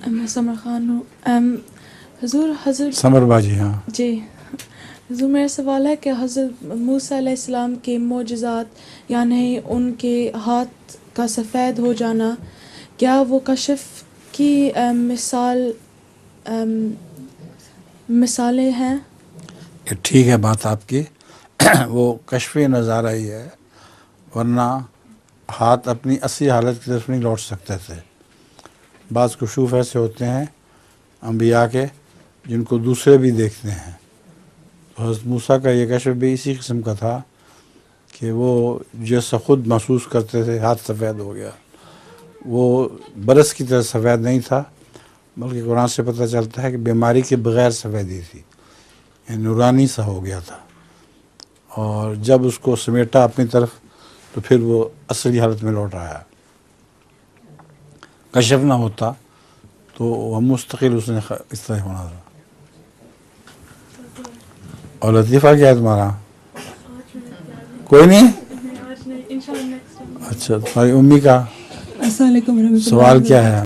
میں سمر خان ہوں. حضرت سمر باجی. ہاں جی حضور، میرا سوال ہے کہ حضرت موسیٰ علیہ السلام کے معجزات یعنی ان کے ہاتھ کا سفید ہو جانا، کیا وہ کشف کی مثالیں ہیں؟ ٹھیک ہے بات آپ کی. وہ کشف نظارہ ہی ہے، ورنہ ہاتھ اپنی اصلی حالت کی طرف نہیں لوٹ سکتے تھے. بعض کشوف ایسے ہوتے ہیں انبیاء کے جن کو دوسرے بھی دیکھتے ہیں. تو حضرت موسیٰ کا یہ کشف بھی اسی قسم کا تھا کہ وہ جیسا خود محسوس کرتے تھے ہاتھ سفید ہو گیا. وہ برس کی طرح سفید نہیں تھا، بلکہ قرآن سے پتہ چلتا ہے کہ بیماری کے بغیر سفیدی تھی، یعنی نورانی سا ہو گیا تھا. اور جب اس کو سمیٹا اپنی طرف تو پھر وہ اصلی حالت میں لوٹ آیا. کشف نہ ہوتا تو وہ مستقل اس نے اس طرح ہونا تھا. اور لطیفہ کیا ہے تمہارا؟ کوئی نہیں؟ اچھا تمہاری امی کا السلام علیکم ورحمۃ اللہ. سوال کیا ہے؟